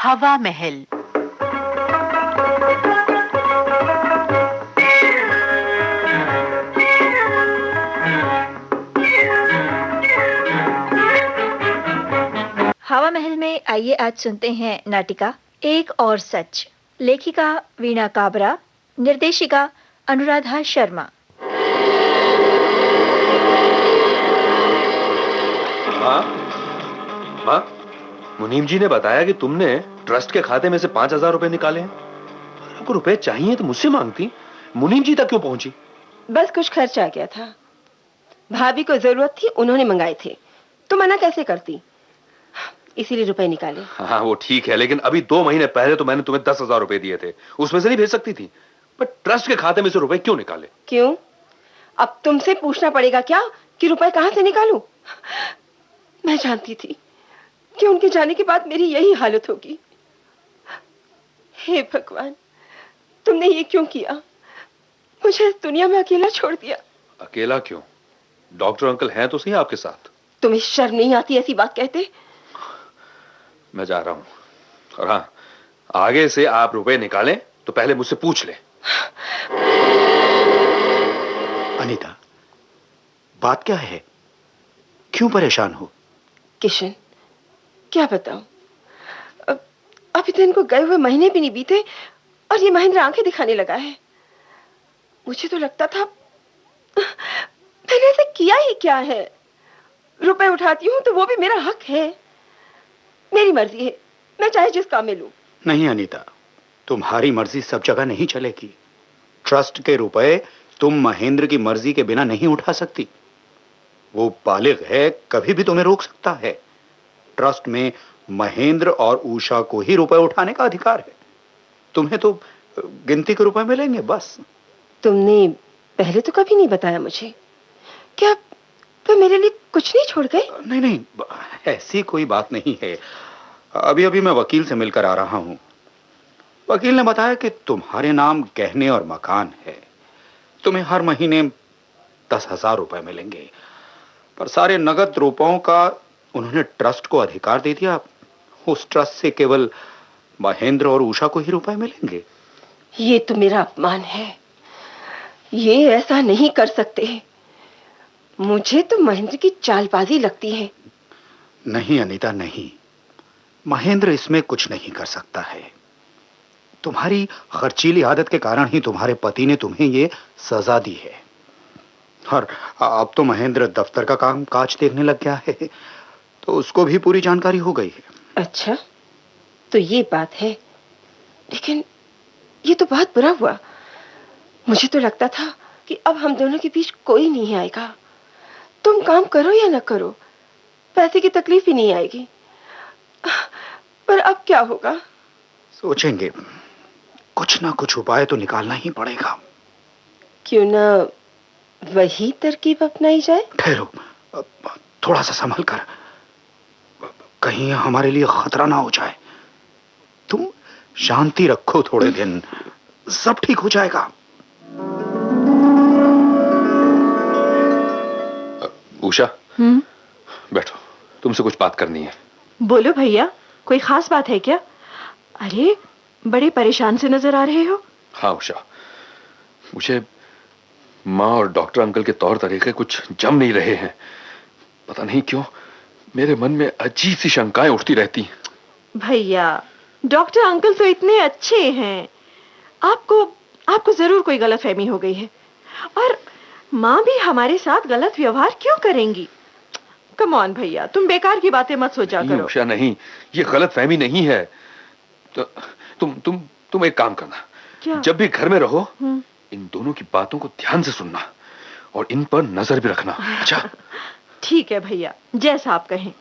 हवा महल। हवा महल में आइए आज सुनते हैं नाटिका एक और सच। लेखिका वीणा काबरा, निर्देशिका अनुराधा शर्मा। माँ, मुनीम जी ने बताया कि तुमने ट्रस्ट के खाते में से 5,000 रुपए निकाले हैं। आपको रुपए चाहिए तो मुझसे मांगती, मुनीम जी तक क्यों पहुंची? बस कुछ खर्च आ गया था, भाभी को जरूरत थी, उन्होंने मंगाए थे, तो मना कैसे करती, इसीलिए रुपए निकाले। हाँ वो ठीक है, लेकिन अभी 2 महीने पहले तो मैंने तुम्हें 10,000 रुपए दिए थे, उसमें से नहीं भेज सकती थी? पर ट्रस्ट के खाते में से रुपए क्यों निकाले? क्यों? अब तुमसे पूछना पड़ेगा क्या कि रुपए कहां से निकालूं? मैं जानती थी कि उनके जाने के बाद मेरी यही हालत होगी। हे भगवान, तुमने ये क्यों किया? मुझे इस दुनिया में अकेला छोड़ दिया। अकेला क्यों? डॉक्टर अंकल हैं तो सही आपके साथ। तुम्हें शर्म नहीं आती ऐसी बात कहते? मैं जा रहा हूं, और हाँ, आगे से आप रुपए निकालें तो पहले मुझसे पूछ ले। अनीता, बात क्या है? क्यों परेशान हो? किशन, क्या बताऊं, अभी तो इनको गए हुए महीने भी नहीं बीते और ये महेंद्र आंखें दिखाने लगा है। मुझे तो लगता था मैंने ऐसे किया ही क्या है। रुपए उठाती हूं तो वो भी मेरा हक है, मेरी मर्जी है, मैं चाहे जिस काम में लूं। नहीं अनीता, तुम्हारी मर्जी सब जगह नहीं चलेगी। ट्रस्ट के रुपए तुम महेंद्र की मर्जी के बिना नहीं उठा सकती। वो बालिग है, कभी भी तुम्हें रोक सकता है। ट्रस्ट में महेंद्र और उषा को ही रुपए उठाने का अधिकार है। तुम्हें तो गिनती के रुपए मिलेंगे बस। तुमने पहले तो कभी नहीं बताया मुझे। क्या तुम मेरे लिए कुछ नहीं छोड़ गए? नहीं नहीं, ऐसी कोई बात नहीं है। अभी अभी मैं वकील से मिलकर आ रहा हूं। वकील ने बताया कि तुम्हारे नाम गहने और मकान है, तुम्हें हर महीने 10,000 रुपए मिलेंगे। पर सारे नगद रुपयों का उन्होंने ट्रस्ट को अधिकार दे दिया। उस ट्रस्ट से केवल महेंद्र और उषा को ही रुपए मिलेंगे। ये तो मेरा अपमान है, ये ऐसा नहीं कर सकते। मुझे तो महेंद्र की चालबाजी लगती है। नहीं अनीता, नहीं, महेंद्र इसमें कुछ नहीं कर सकता है। तुम्हारी खर्चीली आदत के कारण ही तुम्हारे पति ने तुम्हें ये सजा दी है। और अब तो महेंद्र दफ्तर का काम काज देखने लग गया है, तो उसको भी पूरी जानकारी हो गई है। अच्छा, तो ये बात है। लेकिन ये तो बहुत बुरा हुआ। मुझे तो लगता था कि अब हम दोनों के बीच कोई नहीं आएगा। तुम काम करो या ना करो, पैसे की तकलीफ ही नहीं आएगी। पर अब क्या होगा? सोचेंगे, कुछ ना कुछ उपाय तो निकालना ही पड़ेगा। क्यों ना वही तरकीब अपनाई जाए? ठहरो, थोड़ा सा संभल कर, कहीं हमारे लिए खतरा ना हो जाए। तुम शांति रखो, थोड़े दिन सब ठीक हो जाएगा। उषा, बैठो, तुमसे कुछ बात करनी है। बोलो भैया, कोई खास बात है क्या? अरे बड़े परेशान से नजर आ रहे हो। हाँ उषा, मुझे माँ और डॉक्टर अंकल के तौर तरीके कुछ जम नहीं रहे हैं। पता नहीं क्यों मेरे मन में अजीब सी शंकाएं उठती रहती। भैया, डॉक्टर अंकल तो इतने अच्छे हैं, आपको जरूर कोई गलतफहमी हो गई है। और माँ भी हमारे साथ गलत व्यवहार क्यों करेंगी? कम ऑन भैया, तुम बेकार की बातें मत सोचा करो। उषा नहीं, ये गलतफहमी नहीं है। तो तुम एक काम करना, क्या? जब भी घर में रहो इन दोनों की बातों को ध्यान से सुनना और इन पर नजर भी रखना। अच्छा? ठीक है भैया, जैसा आप कहें।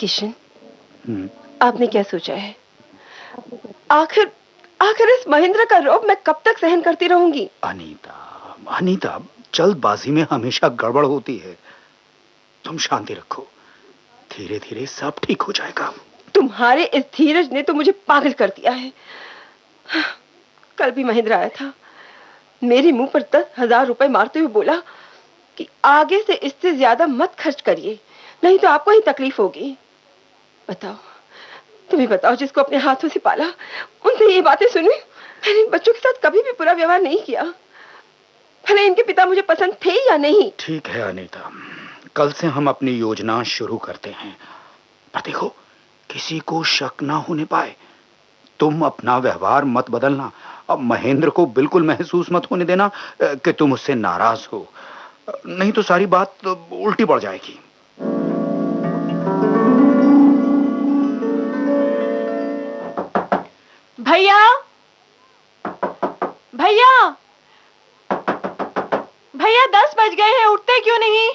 किशन, आपने क्या सोचा है? आखिर इस महेंद्र का रौब मैं कब तक सहन करती रहूंगी? अनीता, जल्दबाजी में हमेशा गड़बड़ होती है। तुम शांति रखो, धीरे धीरे सब ठीक हो जाएगा। तुम्हारे इस धीरज ने तो मुझे पागल कर दिया है। कल भी महेंद्र आया था, मेरे मुंह पर 10,000 रुपए मारते हुए बोला कि आगे से इससे ज्यादा मत खर्च करिए, नहीं तो आपको ही तकलीफ होगी। बताओ, तुम्हें बताओ, जिसको अपने हाथों से पाला उनसे ये बातें सुनी। मैंने इन बच्चों के साथ कभी भी बुरा व्यवहार नहीं किया, भले इनके पिता मुझे पसंद थे या नहीं। ठीक है अनीता, कल से हम अपनी योजना शुरू करते हैं। पर देखो, किसी को शक ना होने पाए। तुम अपना व्यवहार मत बदलना। अब महेंद्र को बिल्कुल महसूस मत होने देना कि तुम उससे नाराज हो, नहीं तो सारी बात उल्टी पड़ जाएगी। भैया, भैया, भैया 10 बज गए हैं, उठते क्यों नहीं?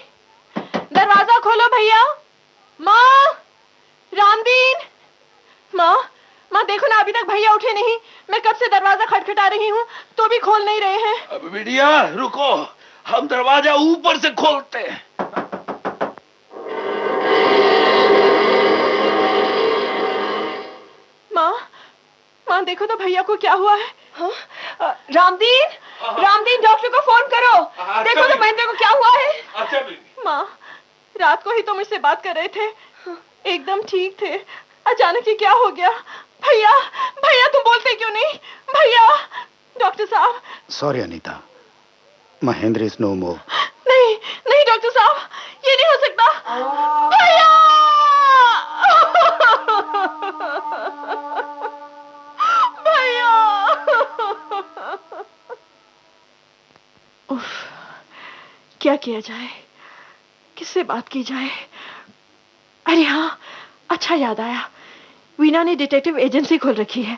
दरवाजा खोलो भैया। माँ, रामदीन, माँ, माँ देखो ना, अभी तक भैया उठे नहीं। मैं कब से दरवाजा खटखटा रही हूँ तो भी खोल नहीं रहे हैं। अब बिटिया रुको, हम दरवाजा ऊपर से खोलते हैं। माँ, माँ देखो तो भैया को क्या हुआ है। हाँ? रामदीन, रामदीन डॉक्टर को फोन करो। देखो तो महेंद्र को क्या हुआ है। अच्छा माँ, रात को ही तो मुझसे बात कर रहे थे, एकदम ठीक थे, अचानक ही क्या हो गया? भैया, भैया तुम बोलते क्यों नहीं? भैया, डॉक्टर साहब। Sorry Anita, Mahendra is no more. नहीं, नहीं डॉक्टर साहब, ये नहीं हो सकता। भैया! भैया! उफ, क्या किया जाए, किससे बात की जाए? अरे हाँ, अच्छा याद आया, वीना ने डिटेक्टिव एजेंसी खोल रखी है,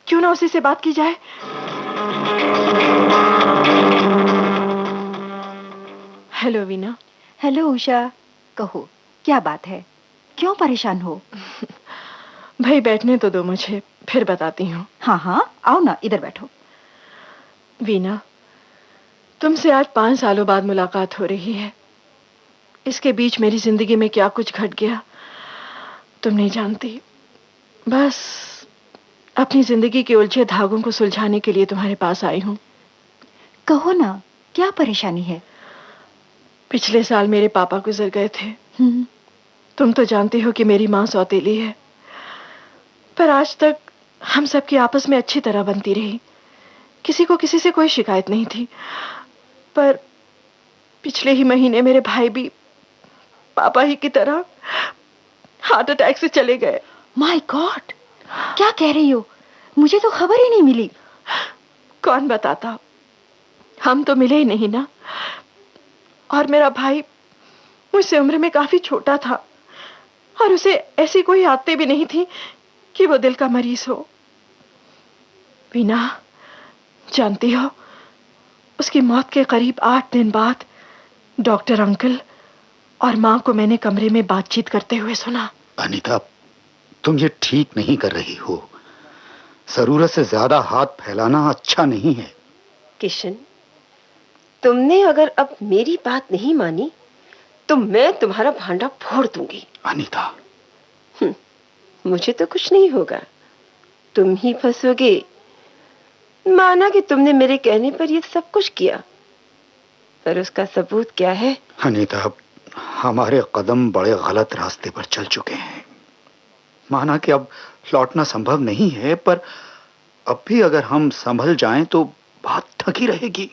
क्यों ना उसी से बात की जाए। हेलो वीना। हेलो उषा, कहो क्या बात है, क्यों परेशान हो? भाई बैठने तो दो मुझे, फिर बताती हूँ। हाँ हाँ, आओ ना, इधर बैठो। वीना, तुमसे आज 5 सालों बाद मुलाकात हो रही है। इसके बीच मेरी जिंदगी में क्या कुछ घट गया तुम नहीं जानती। बस अपनी जिंदगी के उलझे धागों को सुलझाने के लिए तुम्हारे पास आई हूँ। कहो ना, क्या परेशानी है? पिछले साल मेरे पापा गुजर गए थे। तुम तो जानती हो कि मेरी माँ सौतेली है, पर आज तक हम सबकी आपस में अच्छी तरह बनती रही, किसी को किसी से कोई शिकायत नहीं थी। पर पिछले ही महीने मेरे भाई भी पापा ही की तरह हार्ट अटैक से चले गए। माय गॉड, क्या कह रही हो? मुझे तो खबर ही नहीं मिली। कौन बताता, हम तो मिले ही नहीं ना। और मेरा भाई मुझसे उम्र में काफी छोटा था, और उसे ऐसी कोई आदतें भी नहीं थी कि वो दिल का मरीज हो। वीना, जानती हो, उसकी मौत के करीब 8 दिन बाद डॉक्टर अंकल और माँ को मैंने कमरे में बातचीत करते हुए सुना। अनीता, तुम ये ठीक नहीं कर रही हो। जरूरत से ज्यादा हाथ फैलाना अच्छा नहीं है। किशन, तुमने अगर अब मेरी बात नहीं मानी तो मैं तुम्हारा भांडा फोड़ दूंगी। अनीता, मुझे तो कुछ नहीं होगा, तुम ही फंसोगे। माना कि तुमने मेरे कहने पर ये सब कुछ किया, पर उसका सबूत क्या है? अनीता, हमारे कदम बड़े गलत रास्ते पर चल चुके हैं। माना कि अब लौटना संभव नहीं है, पर अब भी अगर हम संभल जाएं तो बात ठकी रहेगी।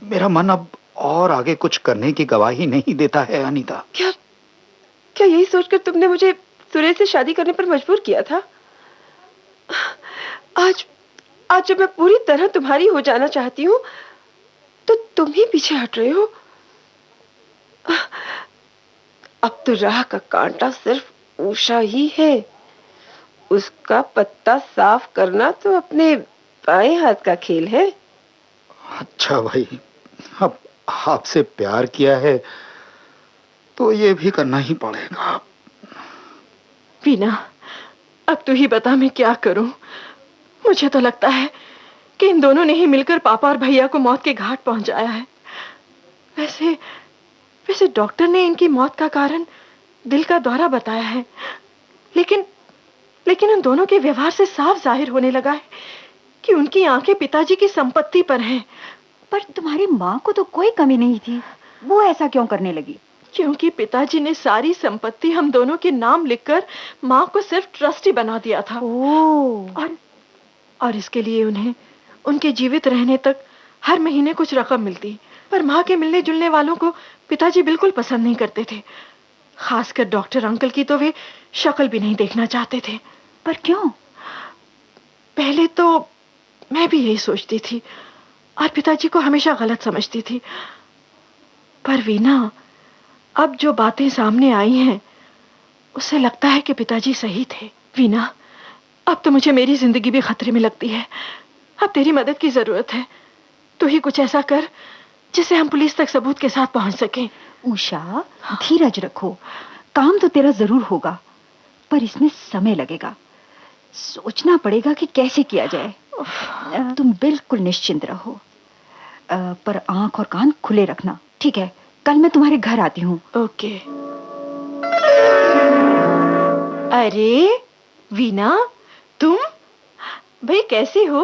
मेरा मन अब और आगे कुछ करने की गवाही नहीं देता है अनीता। क्या क्या यही सोचकर तुमने मुझे सुरेश से शादी करने पर मजबूर किया था? आज आज जब मैं पूरी तरह तुम्हारी हो जाना चाहती हूँ तो तुम ही पीछे हट रहे हो। अब तो राह का कांटा सिर्फ उषा ही है, उसका पत्ता साफ करना तो अपने बाएं हाथ का खेल है। अच्छा भाई, अब आपसे प्यार किया है तो ये भी करना ही पड़ेगा। वीना, अब तू ही बता मैं क्या करूं। मुझे तो लगता है कि इन दोनों ने ही मिलकर पापा और भैया को मौत के घाट पहुंचाया है। वैसे वैसे डॉक्टर ने इनकी मौत का कारण दिल का दौरा बताया है, लेकिन उन दोनों के व्यवहार से साफ जाहिर होने लगा है कि उनकी आंखें पिताजी की संपत्ति पर हैं। पर तुम्हारी माँ को तो कोई कमी नहीं थी, वो ऐसा क्यों करने लगी? क्योंकि पिताजी ने सारी संपत्ति हम दोनों के नाम लिखकर माँ को सिर्फ ट्रस्टी बना दिया था। ओह, और इसके लिए उन्हें उनके जीवित रहने तक हर महीने कुछ रकम मिलती, पर माँ के मिलने जुलने वालों को पिताजी बिल्कुल पसंद नहीं करते थे। खासकर डॉक्टर अंकल की तो वे शक्ल भी नहीं देखना चाहते थे। पर क्यों? पहले तो मैं भी यही सोचती थी और पिताजी को हमेशा गलत समझती थी, पर वीना, अब जो बातें सामने आई हैं उससे लगता है कि पिताजी सही थे। वीना, अब तो मुझे मेरी जिंदगी भी खतरे में लगती है। अब तेरी मदद की जरूरत है। तू ही कुछ ऐसा कर जिससे हम पुलिस तक सबूत के साथ पहुंच सकें। उषा, धीरज रखो। काम तो तेरा जरूर होगा, पर इसमें समय लगेगा। सोचना पड़ेगा कि कैसे किया जाए। तुम बिल्कुल निश्चिंत रहो, पर आंख और कान खुले रखना, ठीक है? कल मैं तुम्हारे घर आती हूँ। ओके। अरे वीना, तुम भाई कैसी हो?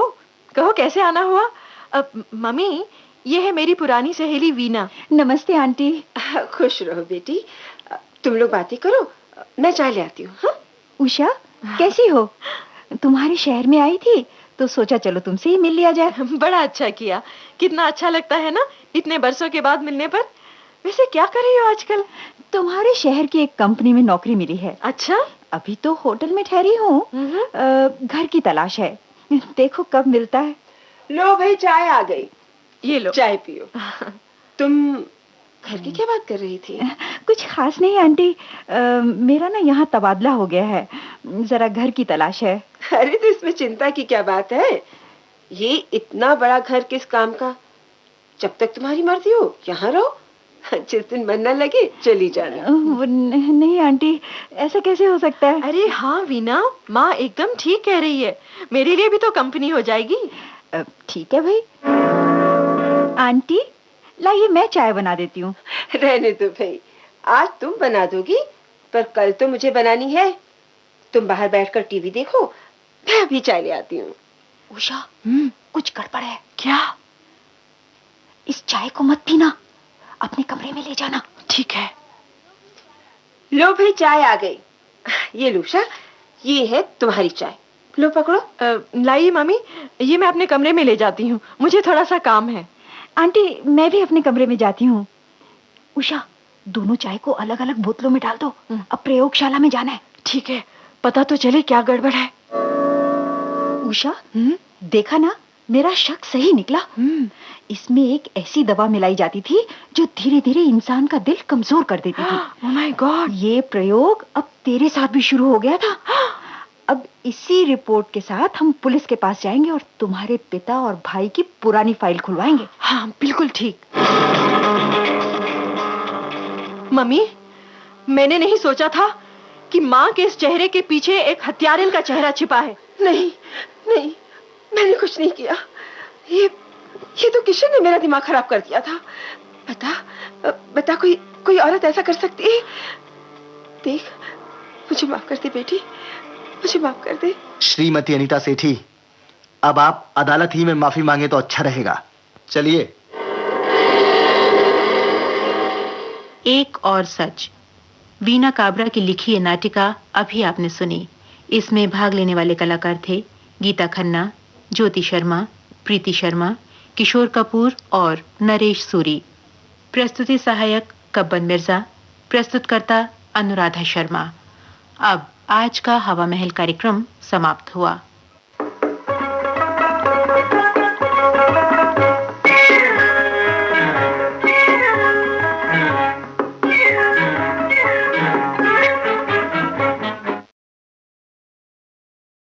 कहो कैसे आना हुआ? मम्मी, ये है मेरी पुरानी सहेली वीना। नमस्ते आंटी। खुश रहो बेटी। तुम लोग बातें करो, मैं चाय ले आती हूँ। हाँ? उषा, कैसी हो? तुम्हारे शहर में आई थी तो सोचा चलो तुमसे ही मिल लिया जाए। बड़ा अच्छा किया। कितना अच्छा लगता है ना इतने बरसों के बाद मिलने पर। वैसे क्या कर रही हो आजकल? तुम्हारे शहर की एक कंपनी में नौकरी मिली है। अच्छा? अभी तो होटल में ठहरी हूँ। घर की तलाश है, देखो कब मिलता है। लो भाई, चाय आ गई। ये लो, चाय पियो। तुम घर की क्या बात कर रही थी? कुछ खास नहीं आंटी, मेरा ना यहाँ तबादला हो गया है, जरा घर की तलाश है। अरे तो इसमें चिंता की क्या बात है? ये इतना बड़ा घर किस काम का? जब तक तुम्हारी मर्जी हो यहाँ रहो, जिस दिन मन न लगे चली जाना। नहीं आंटी, ऐसा कैसे हो सकता है? अरे हाँ वीना, माँ एकदम ठीक कह रही है। मेरे लिए भी तो कंपनी हो जाएगी। ठीक है भाई। आंटी, लाइए मैं चाय बना देती हूँ। रहने दो भाई, आज तुम बना दोगी, पर कल तो मुझे बनानी है। तुम बाहर बैठकर टीवी देखो, मैं अभी चाय ले आती हूँ। उषा, कुछ गड़बड़ है। क्या? इस चाय को मत पीना, अपने कमरे में ले जाना। ठीक है। लो भाई, चाय आ गई। ये लो उषा, ये है तुम्हारी चाय। लो पकड़ो। लाइए मम्मी, ये मैं अपने कमरे में ले जाती हूँ, मुझे थोड़ा सा काम है। आंटी, मैं भी अपने कमरे में जाती हूँ। उषा, दोनों चाय को अलग अलग बोतलों में डाल दो, अब प्रयोगशाला में जाना है। ठीक है, पता तो चले क्या गड़बड़ है। उषा, देखा ना, मेरा शक सही निकला। इसमें एक ऐसी दवा मिलाई जाती थी जो धीरे धीरे इंसान का दिल कमजोर कर देती थी। Oh my God! ये प्रयोग अब तेरे साथ भी शुरू हो गया था। अब इसी रिपोर्ट के साथ हम पुलिस के पास जाएंगे और तुम्हारे पिता और भाई की पुरानी फाइल खुलवाएंगे। हाँ, बिल्कुल ठीक। मम्मी, मैंने नहीं सोचा था कि माँ के इस चेहरे के पीछे एक हत्यारिन का चेहरा छिपा है। नहीं नहीं, मैंने कुछ नहीं किया। ये तो किशन ने मेरा दिमाग खराब कर दिया था। बता कोई औरत ऐसा कर सकती है? देख, मुझे माफ कर दे बेटी, मुझे माफ कर दे। श्रीमती अनीता सेठी, अब आप अदालत ही में माफी मांगे तो अच्छा रहेगा। चलिए। एक और सच, वीना काबरा की लिखी ये नाटिका अभी आपने सुनी। इसमें भाग लेने वाले कलाकार थे गीता खन्ना, ज्योति शर्मा, प्रीति शर्मा, किशोर कपूर और नरेश सूरी। प्रस्तुति सहायक कब्बन मिर्जा, प्रस्तुतकर्ता अनुराधा शर्मा। अब आज का हवा महल कार्यक्रम समाप्त हुआ।